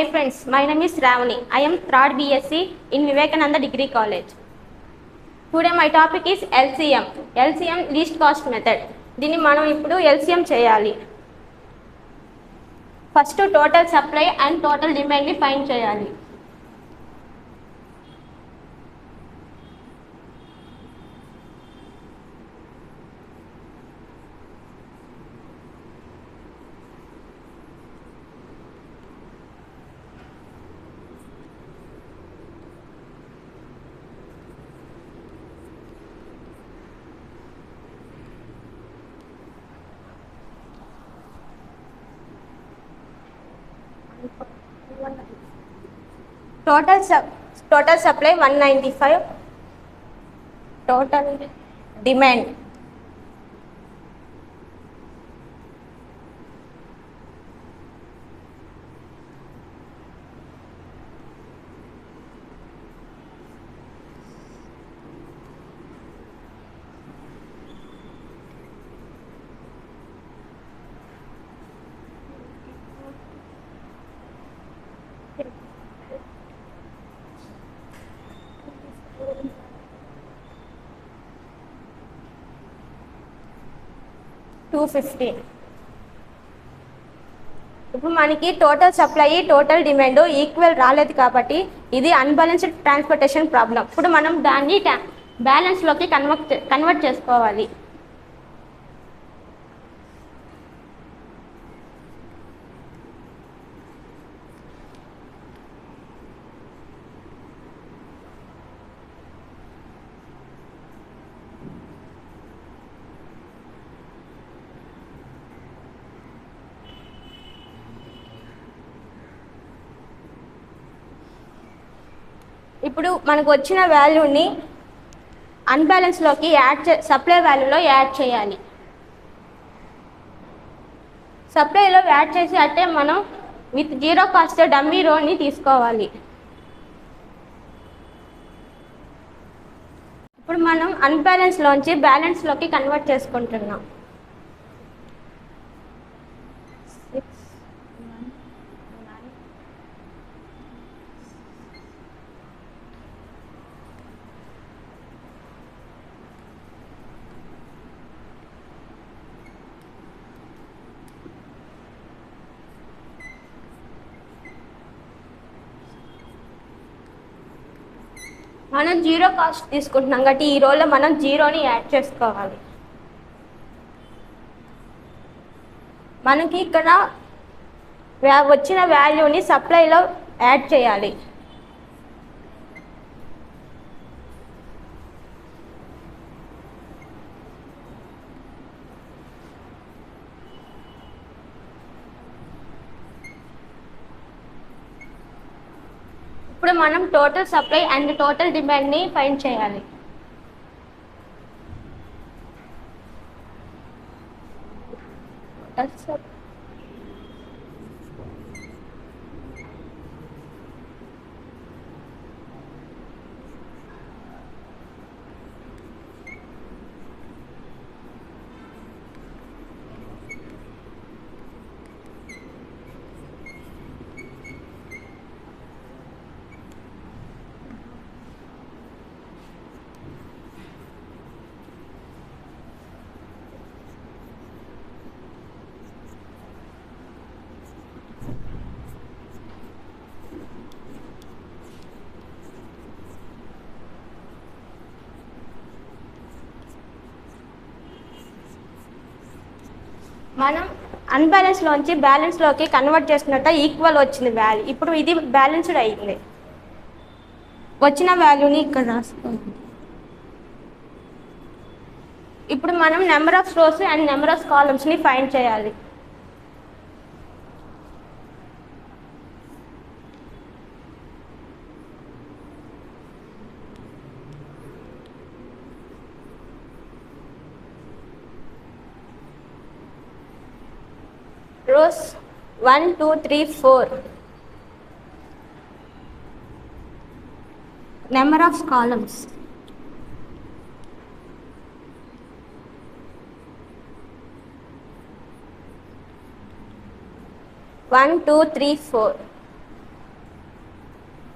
Hi friends, my name is Ravani. I am 3rd BSc in Vivekananda Degree College. Today my topic is LCM. LCM least cost method. దీన్ని మనం ఇప్పుడు LCM చేయాలి. First total supply and total demand ని find చేయాలి. Total supply 195, total demand 250. ఇప్పుడు మనకి total supply total demand equal రాలేదు కాబట్టి ఇది అన్బ్యాలెన్స్డ్ ట్రాన్స్పోర్టేషన్ ప్రాబ్లం. ఇప్పుడు మనం దాన్ని బ్యాలెన్స్లోకి కన్వర్ట్ చేసుకోవాలి. ఇప్పుడు మనకు వచ్చిన వాల్యూని అన్బ్యాలెన్స్లోకి సప్లై వాల్యూలో యాడ్ చేయాలి. సప్లైలో యాడ్ చేసి అంటే మనం విత్ జీరో కాస్ట్ డమ్మీ రోని తీసుకోవాలి. ఇప్పుడు మనం అన్బ్యాలెన్స్లోంచి బ్యాలెన్స్లోకి కన్వర్ట్ చేసుకుంటున్నాం. మనం జీరో కాస్ట్ తీసుకుంటున్నాం కాబట్టి ఈ రోలో మనం జీరోని యాడ్ చేసుకోవాలి. మనకి ఇక్కడ వచ్చిన వాల్యూని సప్లైలో యాడ్ చేయాలి. ఇప్పుడు మనం టోటల్ సప్లై అండ్ టోటల్ డిమాండ్ని ఫైండ్ చేయాలి. మనం అన్బ్యాలెన్స్లోంచి బ్యాలెన్స్లోకి కన్వర్ట్ చేసినట్టు ఈక్వల్ వచ్చింది వాల్యూ. ఇప్పుడు ఇది బ్యాలెన్స్డ్ అయింది. వచ్చిన వాల్యూని ఇక్కడ రాసుకోండి. ఇప్పుడు మనం number of rows and number of కాలమ్స్ని ఫైండ్ చేయాలి. Rows 1, 2, 3, 4. Number of columns. 1, 2, 3, 4.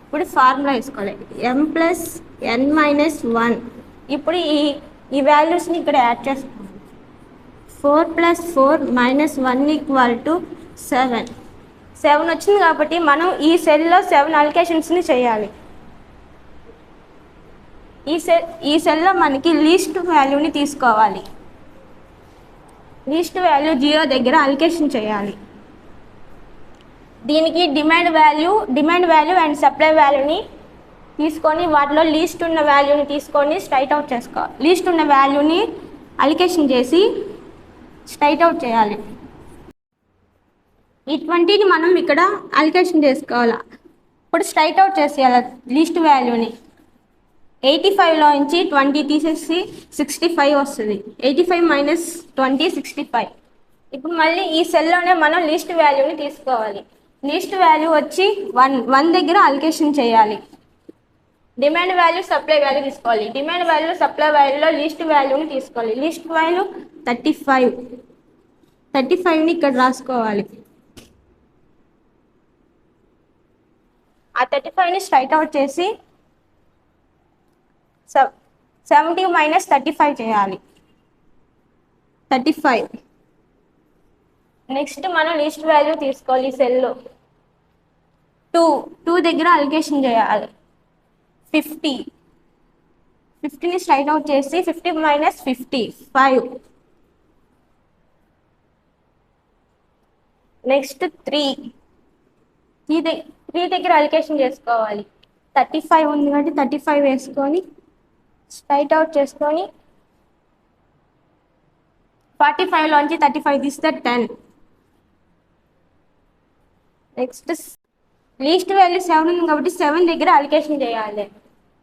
ఇప్పుడు ఫార్ములా వేసుకోవాలి m+n-1. ఇప్పుడు ఈ వాల్యూస్ని ఇక్కడ యాడ్ చేసుకోవాలి. 4 + 4 - 1 = 7. 7 వచ్చింది కాబట్టి మనం ఈ సెల్లో 7 అలికేషన్స్ని చేయాలి. ఈ సెల్లో మనకి లీస్ట్ వాల్యూని తీసుకోవాలి. లీస్ట్ వాల్యూ 0 దగ్గర అలికేషన్ చేయాలి. దీనికి డిమాండ్ వాల్యూ అండ్ సప్లై వాల్యూని తీసుకొని వాటిలో లీస్ట్ ఉన్న వాల్యూని తీసుకొని స్ట్రైట్ అవుట్ చేసుకోవాలి. లీస్ట్ ఉన్న వాల్యూని అలికేషన్ చేసి స్ట్రైట్ అవుట్ చేయాలి. ఈ 20ని మనం ఇక్కడ అలికేషన్ చేసుకోవాలి. ఇప్పుడు స్ట్రైట్ అవుట్ చేసేయాలి లీస్ట్ వాల్యూని. 85లో నుంచి 20 తీసేసి 65 వస్తుంది. 85 - 20 65. ఇప్పుడు మళ్ళీ ఈ సెల్లోనే మనం లీస్ట్ వాల్యూని తీసుకోవాలి. లీస్ట్ వాల్యూ వచ్చి 1 దగ్గర అలికేషన్ చేయాలి. డిమాండ్ వాల్యూ సప్లై వాల్యూ తీసుకోవాలి. డిమాండ్ వాల్యూ సప్లై వాల్యూలో లీస్ట్ వాల్యూని తీసుకోవాలి. Least value 35. 35ని ఇక్కడ రాసుకోవాలి. ఆ 35ని స్ట్రైట్ అవుట్ చేసి 70 - 35 చేయాలి. 35. నెక్స్ట్ మనం లీస్ట్ వాల్యూ తీసుకోవాలి. సెల్లో 2 దగ్గర అలికేషన్ చేయాలి. 50. 50ని స్ట్రైట్ అవుట్ చేసి 50 - 50 5. నెక్స్ట్ 3 దగ్గర అలికేషన్ చేసుకోవాలి. 35 ఉంది కాబట్టి 35 వేసుకొని స్ట్రైట్ అవుట్ చేసుకొని 45లోంచి 35 తీస్తే 10. నెక్స్ట్ లీస్ట్ వాల్యూ 7 ఉంది కాబట్టి 7 దగ్గర అలికేషన్ చేయాలి.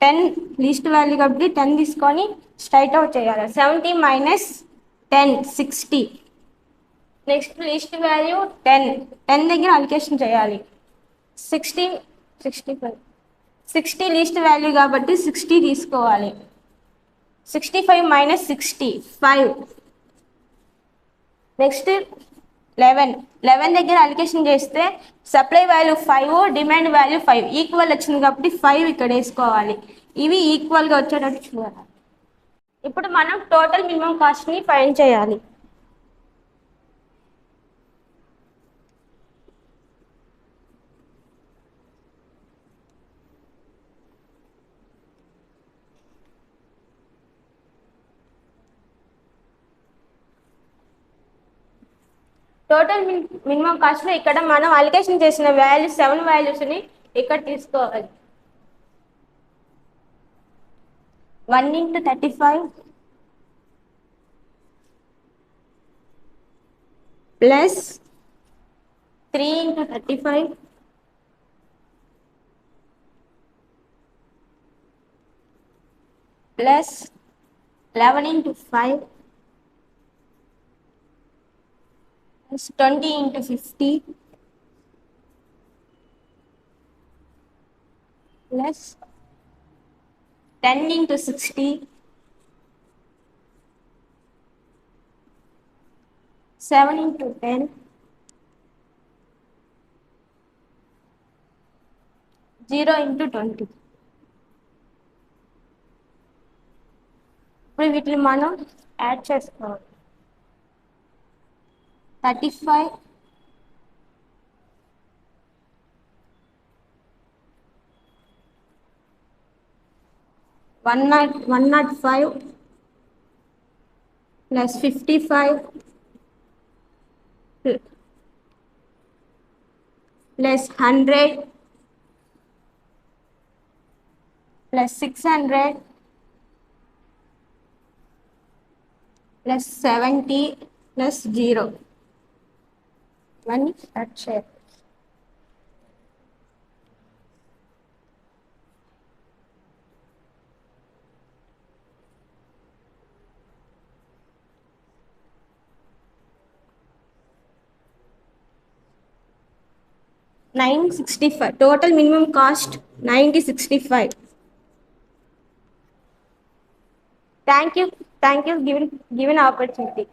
10 లీస్ట్ వాల్యూ కాబట్టి 10 తీసుకొని స్ట్రైట్ అవుట్ చేయాలి. 70 - 10 60. నెక్స్ట్ లీస్ట్ వాల్యూ 10 దగ్గర అలికేషన్ చేయాలి. 65 60 లీస్ట్ వాల్యూ కాబట్టి 60 తీసుకోవాలి. 65 - 60 5. నెక్స్ట్ 11 దగ్గర అలికేషన్ చేస్తే supply value 5, demand value 5 equal వచ్చింది కాబట్టి 5 ఇక్కడ వేసుకోవాలి. ఇవి ఈక్వల్గా వచ్చేటట్టు చూడాలి. ఇప్పుడు మనం టోటల్ మినిమం కాస్ట్ని ఫైండ్ చేయాలి. టోటల్ మినిమం కాస్ట్లో ఇక్కడ మనం అలికేషన్ చేసిన వాల్యూస్ 7 వాల్యూస్ని ఇక్కడ తీసుకోవాలి. 1 × 35 ప్లస్ 3 × 35 ప్లస్ 11 × 5 20 × 50 plus 10 × 60 7 × 10 0 × 20. ఇప్పుడు వీటిని మనం యాడ్ చేసుకోవాలి. 35 105 plus 55 plus 100 plus 600 plus 70 plus 0. One at share. $965. Total minimum cost $965. Thank you given opportunity.